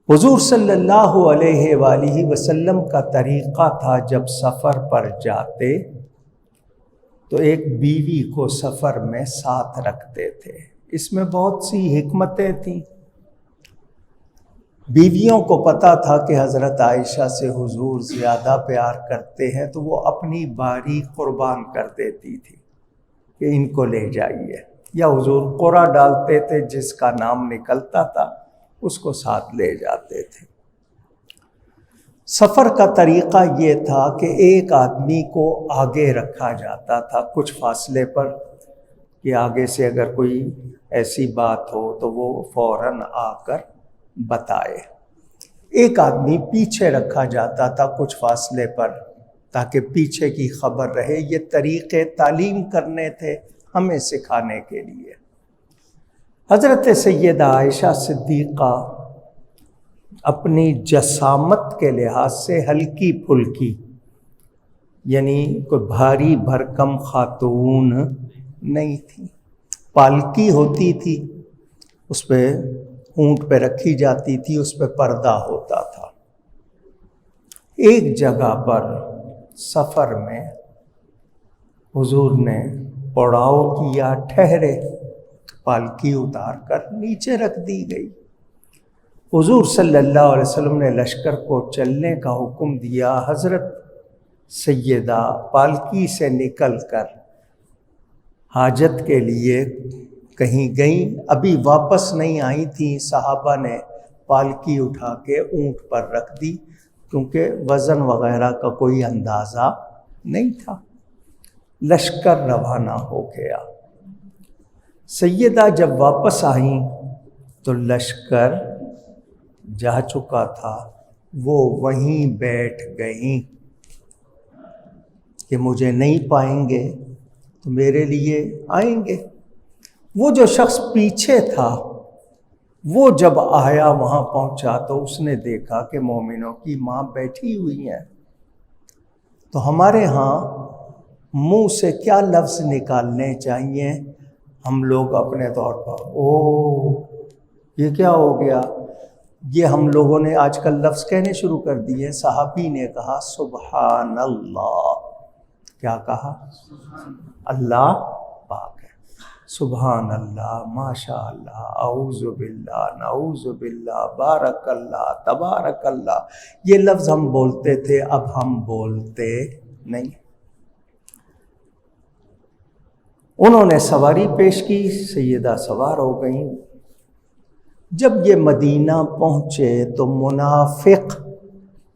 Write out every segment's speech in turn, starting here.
حضور صلی اللہ علیہ وآلہ وسلم کا طریقہ تھا جب سفر پر جاتے تو ایک بیوی کو سفر میں ساتھ رکھتے تھے۔ اس میں بہت سی حکمتیں تھیں۔ بیویوں کو پتہ تھا کہ حضرت عائشہ سے حضور زیادہ پیار کرتے ہیں تو وہ اپنی باری قربان کر دیتی تھی کہ ان کو لے جائیے، یا حضور قرعہ ڈالتے تھے، جس کا نام نکلتا تھا اس کو ساتھ لے جاتے تھے۔ سفر کا طریقہ یہ تھا کہ ایک آدمی کو آگے رکھا جاتا تھا کچھ فاصلے پر، کہ آگے سے اگر کوئی ایسی بات ہو تو وہ فوراً آ کر بتائے۔ ایک آدمی پیچھے رکھا جاتا تھا کچھ فاصلے پر تاکہ پیچھے کی خبر رہے۔ یہ طریقے تعلیم کرنے تھے ہمیں سکھانے کے لیے۔ حضرت سیدہ عائشہ صدیقہ اپنی جسامت کے لحاظ سے ہلکی پھلکی، یعنی کوئی بھاری بھرکم خاتون نہیں تھی۔ پالکی ہوتی تھی، اس پہ اونٹ پہ رکھی جاتی تھی، اس پہ پردہ ہوتا تھا۔ ایک جگہ پر سفر میں حضور نے پڑاؤ کیا، ٹھہرے، پالکی اتار کر نیچے رکھ دی گئی۔ حضور صلی اللہ علیہ وسلم نے لشکر کو چلنے کا حکم دیا۔ حضرت سیدہ پالکی سے نکل کر حاجت کے لیے کہیں گئیں، ابھی واپس نہیں آئی تھیں۔ صحابہ نے پالکی اٹھا کے اونٹ پر رکھ دی، کیونکہ وزن وغیرہ کا کوئی اندازہ نہیں تھا۔ لشکر روانہ ہو گیا۔ سیدہ جب واپس آئیں تو لشکر جا چکا تھا، وہ وہیں بیٹھ گئیں کہ مجھے نہیں پائیں گے تو میرے لیے آئیں گے۔ وہ جو شخص پیچھے تھا وہ جب آیا، وہاں پہنچا تو اس نے دیکھا کہ مومنوں کی ماں بیٹھی ہوئی ہیں۔ تو ہمارے ہاں منہ سے کیا لفظ نکالنے چاہیے؟ ہم لوگ اپنے طور پر یہ کیا ہو گیا؟ یہ ہم لوگوں نے آج کل لفظ کہنے شروع کر دیے۔ صحابی نے کہا سبحان اللہ۔ کیا کہا؟ اللہ پاک ہے، سبحان اللہ، ماشاء اللہ، اعوذ باللہ، نعوذ باللہ، بارک اللہ، تبارک اللہ۔ یہ لفظ ہم بولتے تھے، اب ہم بولتے نہیں۔ انہوں نے سواری پیش کی، سیدہ سوار ہو گئیں۔ جب یہ مدینہ پہنچے تو منافق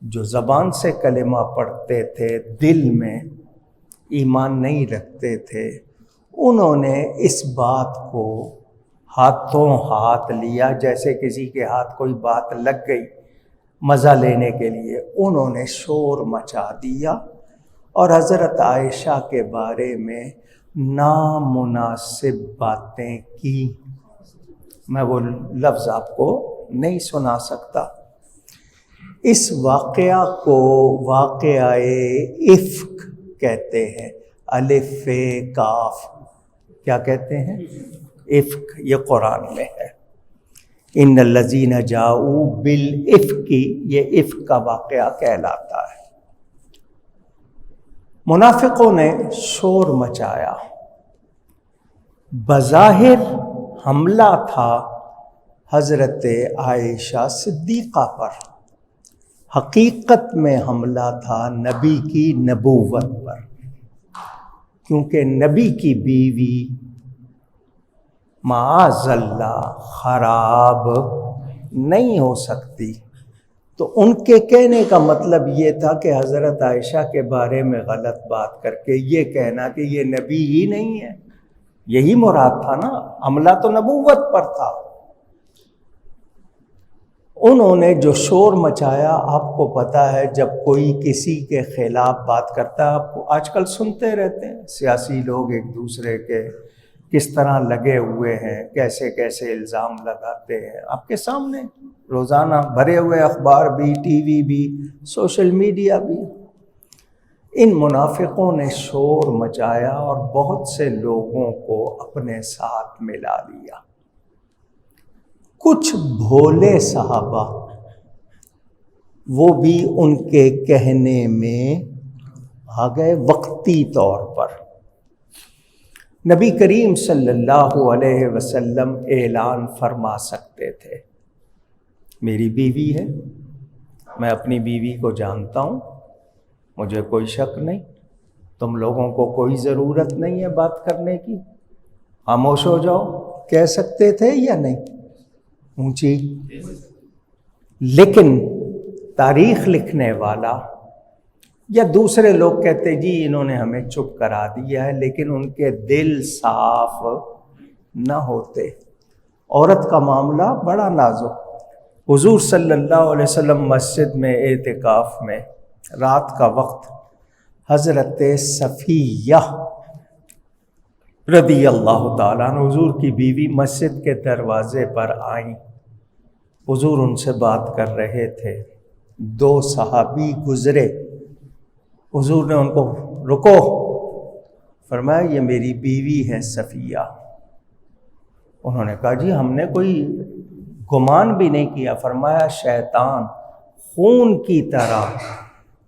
جو زبان سے کلمہ پڑھتے تھے، دل میں ایمان نہیں رکھتے تھے، انہوں نے اس بات کو ہاتھوں ہاتھ لیا، جیسے کسی کے ہاتھ کوئی بات لگ گئی مزہ لینے کے لیے۔ انہوں نے شور مچا دیا اور حضرت عائشہ کے بارے میں نامناسب باتیں کی۔ میں وہ لفظ آپ کو نہیں سنا سکتا۔ اس واقعہ کو واقعہ افک کہتے ہیں، الف کاف، کیا کہتے ہیں؟ افک۔ یہ قرآن میں ہے، ان الذین جاؤوا بالافک، یہ افک کا واقعہ کہلاتا ہے۔ منافقوں نے شور مچایا۔ بظاہر حملہ تھا حضرت عائشہ صدیقہ پر، حقیقت میں حملہ تھا نبی کی نبوت پر، کیونکہ نبی کی بیوی معاذ اللہ خراب نہیں ہو سکتی۔ تو ان کے کہنے کا مطلب یہ تھا کہ حضرت عائشہ کے بارے میں غلط بات کر کے یہ کہنا کہ یہ نبی ہی نہیں ہے، یہی مراد تھا نا، حملہ تو نبوت پر تھا۔ انہوں نے جو شور مچایا، آپ کو پتہ ہے جب کوئی کسی کے خلاف بات کرتا ہے، آپ کو آج کل سنتے رہتے ہیں سیاسی لوگ ایک دوسرے کے کس طرح لگے ہوئے ہیں، کیسے کیسے الزام لگاتے ہیں، آپ کے سامنے روزانہ بھرے ہوئے اخبار بھی، ٹی وی بھی، سوشل میڈیا بھی۔ ان منافقوں نے شور مچایا اور بہت سے لوگوں کو اپنے ساتھ ملا لیا۔ کچھ بھولے صحابہ وہ بھی ان کے کہنے میں آ گئے وقتی طور پر۔ نبی کریم صلی اللہ علیہ وسلم اعلان فرما سکتے تھے، میری بیوی ہے، میں اپنی بیوی کو جانتا ہوں، مجھے کوئی شک نہیں، تم لوگوں کو کوئی ضرورت نہیں ہے بات کرنے کی، خاموش ہو جاؤ، کہہ سکتے تھے یا نہیں؟ اونچی۔ لیکن تاریخ لکھنے والا یا دوسرے لوگ کہتے جی انہوں نے ہمیں چپ کرا دیا ہے، لیکن ان کے دل صاف نہ ہوتے۔ عورت کا معاملہ بڑا نازک۔ حضور صلی اللہ علیہ وسلم مسجد میں اعتکاف میں رات کا وقت، حضرت صفیہ رضی اللہ تعالیٰ عنہ حضور کی بیوی مسجد کے دروازے پر آئیں۔ حضور ان سے بات کر رہے تھے، دو صحابی گزرے، حضور نے ان کو رکو، فرمایا یہ میری بیوی ہے صفیہ۔ انہوں نے کہا جی ہم نے کوئی گمان بھی نہیں کیا۔ فرمایا شیطان خون کی طرح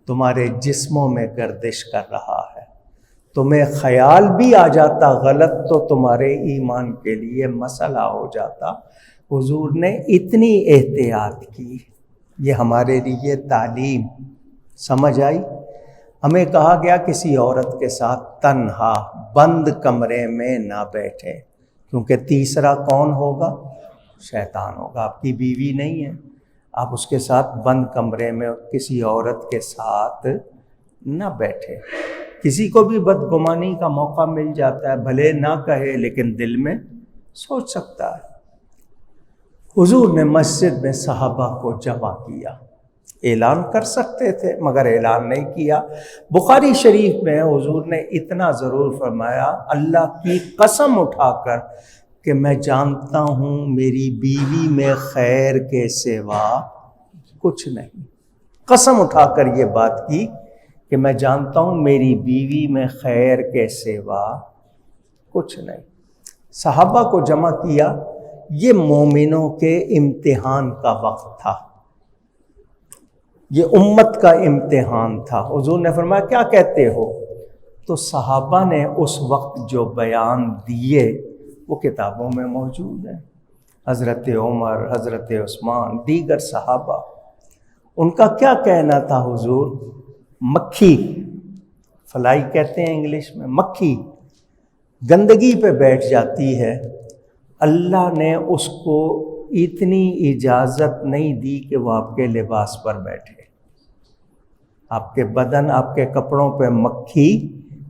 تمہارے جسموں میں گردش کر رہا ہے، تمہیں خیال بھی آ جاتا غلط تو تمہارے ایمان کے لیے مسئلہ ہو جاتا۔ حضور نے اتنی احتیاط کی، یہ ہمارے لیے تعلیم۔ سمجھ آئی؟ ہمیں کہا گیا کسی عورت کے ساتھ تنہا بند کمرے میں نہ بیٹھے، کیونکہ تیسرا کون ہوگا؟ شیطان ہوگا۔ آپ کی بیوی نہیں ہے، آپ اس کے ساتھ بند کمرے میں کسی عورت کے ساتھ نہ بیٹھے۔ کسی کو بھی بدگمانی کا موقع مل جاتا ہے، بھلے نہ کہے لیکن دل میں سوچ سکتا ہے۔ حضور نے مسجد میں صحابہ کو جمع کیا، اعلان کر سکتے تھے مگر اعلان نہیں کیا۔ بخاری شریف میں حضور نے اتنا ضرور فرمایا، اللہ کی قسم اٹھا کر کہ میں جانتا ہوں میری بیوی میں خیر کے سوا کچھ نہیں۔ قسم اٹھا کر یہ بات کی کہ میں جانتا ہوں میری بیوی میں خیر کے سوا کچھ نہیں۔ صحابہ کو جمع کیا، یہ مومنوں کے امتحان کا وقت تھا، یہ امت کا امتحان تھا۔ حضور نے فرمایا کیا کہتے ہو؟ تو صحابہ نے اس وقت جو بیان دیے وہ کتابوں میں موجود ہیں۔ حضرت عمر، حضرت عثمان، دیگر صحابہ، ان کا کیا کہنا تھا؟ حضور مکھی، فلائی کہتے ہیں انگلش میں، مکھی گندگی پہ بیٹھ جاتی ہے، اللہ نے اس کو اتنی اجازت نہیں دی کہ وہ آپ کے لباس پر بیٹھے۔ آپ کے بدن، آپ کے کپڑوں پہ مکھی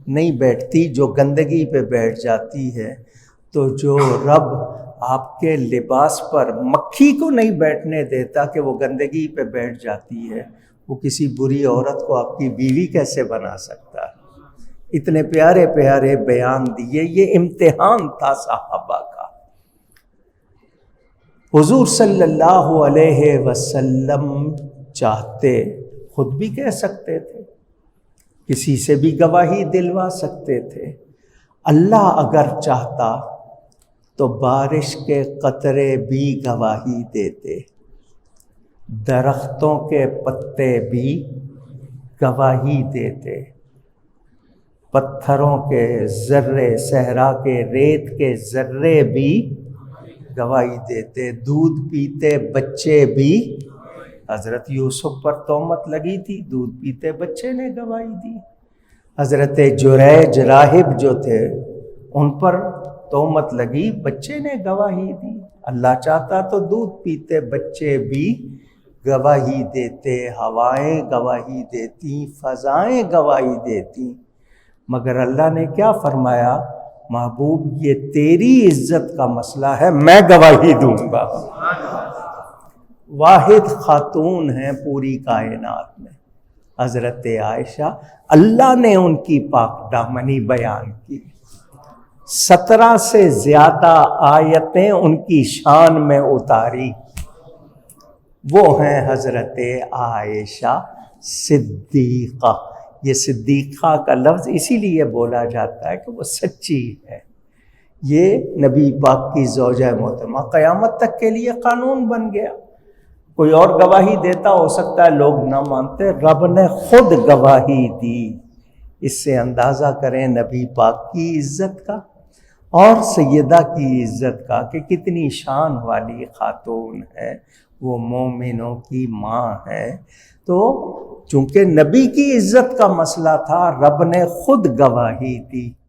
نہیں بیٹھتی، جو گندگی پہ بیٹھ جاتی ہے۔ تو جو رب آپ کے لباس پر مکھی کو نہیں بیٹھنے دیتا کہ وہ گندگی پہ بیٹھ جاتی ہے، وہ کسی بری عورت کو آپ کی بیوی کیسے بنا سکتا ہے؟ اتنے پیارے پیارے بیان دیے، یہ امتحان تھا صحابہ کا۔ حضور صلی اللہ علیہ وسلم چاہتے خود بھی کہہ سکتے تھے، کسی سے بھی گواہی دلوا سکتے تھے۔ اللہ اگر چاہتا تو بارش کے قطرے بھی گواہی دیتے، درختوں کے پتے بھی گواہی دیتے، پتھروں کے ذرے، صحرا کے ریت کے ذرے بھی گواہی دیتے، دودھ پیتے بچے بھی۔ حضرت یوسف پر تہمت لگی تھی، دودھ پیتے بچے نے گواہی دی۔ حضرت جریج راہب جو تھے ان پر تہمت لگی، بچے نے گواہی دی۔ اللہ چاہتا تو دودھ پیتے بچے بھی گواہی دیتے، ہوائیں گواہی دیتی، فضائیں گواہی دیتی، مگر اللہ نے کیا فرمایا؟ محبوب یہ تیری عزت کا مسئلہ ہے، میں گواہی دوں گا۔ واحد خاتون ہیں پوری کائنات میں حضرت عائشہ، اللہ نے ان کی پاک دامنی بیان کی، 17 سے زیادہ آیتیں ان کی شان میں اتاری۔ وہ ہیں حضرت عائشہ صدیقہ۔ یہ صدیقہ کا لفظ اسی لیے بولا جاتا ہے کہ وہ سچی ہے۔ یہ نبی پاک کی زوجہ محترمہ، قیامت تک کے لیے قانون بن گیا۔ کوئی اور گواہی دیتا، ہو سکتا ہے لوگ نہ مانتے، رب نے خود گواہی دی۔ اس سے اندازہ کریں نبی پاک کی عزت کا اور سیدہ کی عزت کا کہ کتنی شان والی خاتون ہے، وہ مومنوں کی ماں ہے۔ تو چونکہ نبی کی عزت کا مسئلہ تھا، رب نے خود گواہی دی۔